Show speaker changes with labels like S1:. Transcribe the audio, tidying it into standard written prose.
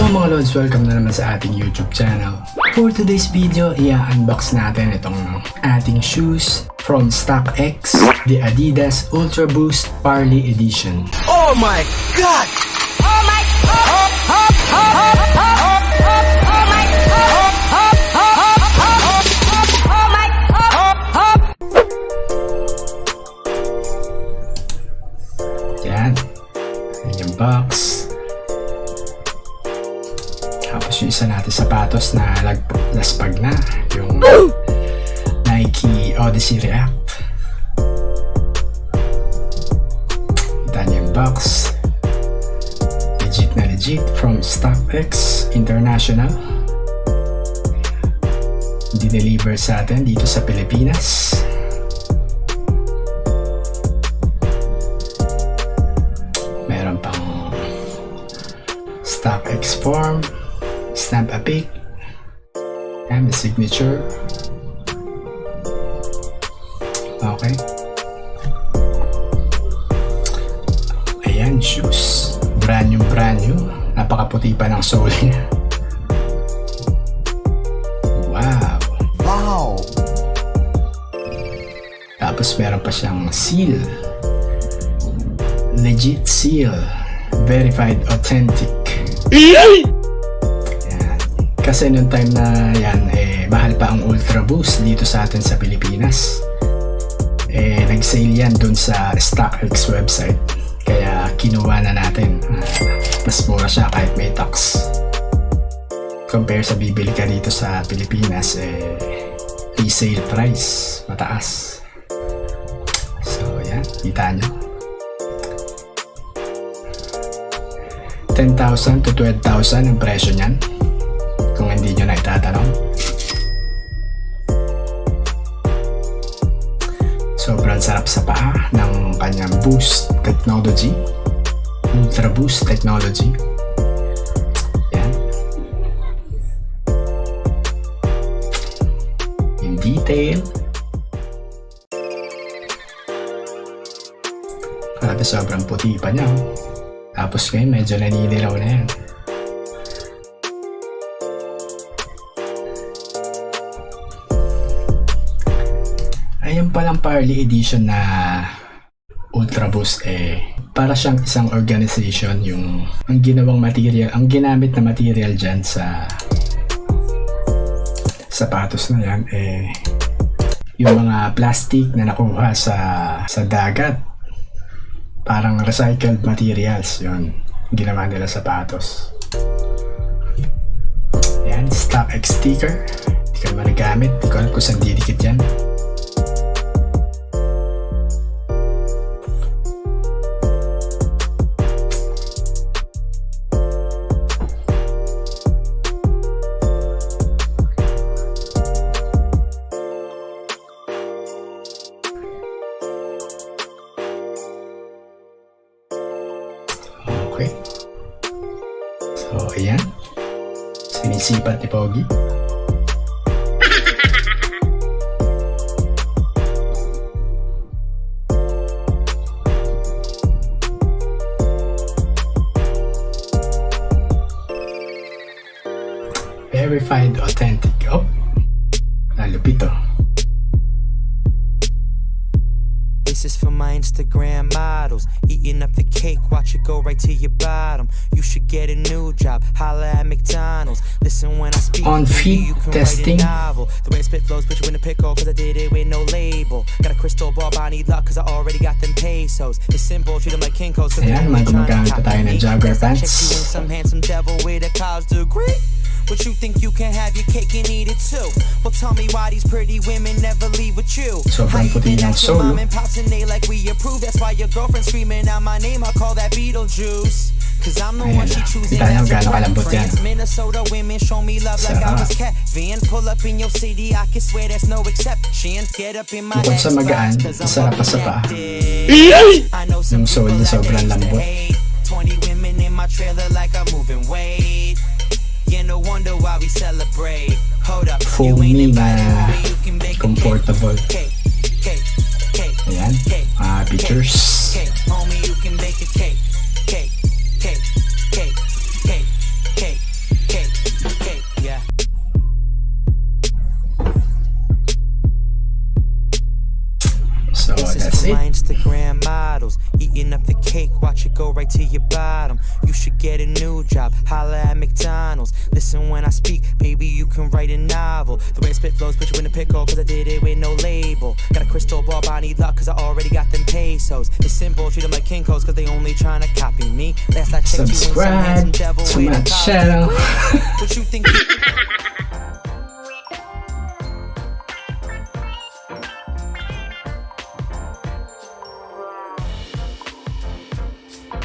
S1: Hello mga Lods! Welcome na naman sa ating YouTube channel. For today's video, i-unbox natin itong ating shoes from StockX, the Adidas Ultraboost Parley Edition.
S2: Oh my God!
S3: Oh my God!
S1: Yan. Yan yung box. Tapos yung isa natin sapatos na laspag na. Yung Nike Odyssey React. Kita niyo yung box. Legit na legit from StockX International. Dineliver sa atin dito sa Pilipinas. Meron pang StockX form, stamp a pic, and the signature. Okay. Ayan, shoes. Brand new. Napakaputi pa ng sole niya. Wow! Tapos meron pa siyang seal. Legit seal. Verified authentic. Yan. Kasi nung time na yan, mahal pa ang Ultraboost dito sa atin sa Pilipinas. Nag-sale yan dun sa StockX website. Kaya kinuha na natin. Mas mura siya kahit may tax. Compare sa bibili ka dito sa Pilipinas, resale price mataas. So yan, kita nyo. 10,000 to 12,000 ang presyo niyan kung hindi nyo na itatanong. Sobrang sarap sa paa ng kanyang boost technology, ultra boost technology. Yan. In detail. Grabe, sobrang puti pa niya. Tapos ngayon medyo naninilaw na yan. Ayan palang Parley Edition na Ultraboost, para siyang isang organization. Yung ang ginawang material, ang ginamit na material dyan sa sapatos na yan, yung mga plastic na nakuha sa dagat. Parang recycled materials, yun ginawa nila sapatos. Ayan, StockX sticker. Hindi ko naman nagamit, hindi ko alam kung saan didikit yan. Okay. So, ayan. Sinisipat ni Pogi. Verified authentic. Oh, nalupit oh.
S2: This is for my Instagram models. Eating up the cake, watch it go right to your bottom. You should get a new job, holla at McDonald's. Listen when I speak,
S1: on feet
S2: you can
S1: testing.
S2: write a novel. The way I spit flows, put you in a pickle, cause I did it with no label. Got a crystal ball, but I need luck, cause I already got them pesos. It's simple, treat them like King Codes.
S1: Ayan, gumagamit pa tayo ng jogger pants.
S2: You in some handsome devil with a college degree. But you think you can have your cake and eat it too? Well, tell me why these pretty women never leave with you.
S1: Sobrang puti ng solo.
S2: Mom and pops and they like we approve. That's why your girlfriend screaming out my name. I call that Beetlejuice. Cause I'm the one she choosing.
S1: Kita nyo gano'ng kalambot yan.
S2: Minnesota women show me love like I was Kevin. Pull up in your city, I can swear there's no exception. Get up in my
S1: bukod sa magaan, sarap pa sa paa. Yung sole niya sobrang lambot.
S2: 20 women in my trailer like I'm moving weight. Yeah, no wonder why we celebrate. Hold up,
S1: foamy na comfortable. Ayan, pictures.
S2: Homie, you can bake a cake. up the cake, watch it go right to your bottom. You should get a new job, holla at McDonald's. Listen when I speak, baby, you can write a novel. The way I spit flows, put you in a pickle, cause I did it with no label. Got a crystal ball, but I need luck, cause I already got them pesos. It's simple, treat them like Kinko's, cause they only tryna copy me. Last I checked, you ain't some
S1: Subscribe
S2: handsome devil
S1: to
S2: with
S1: my
S2: a
S1: channel.
S2: What you think you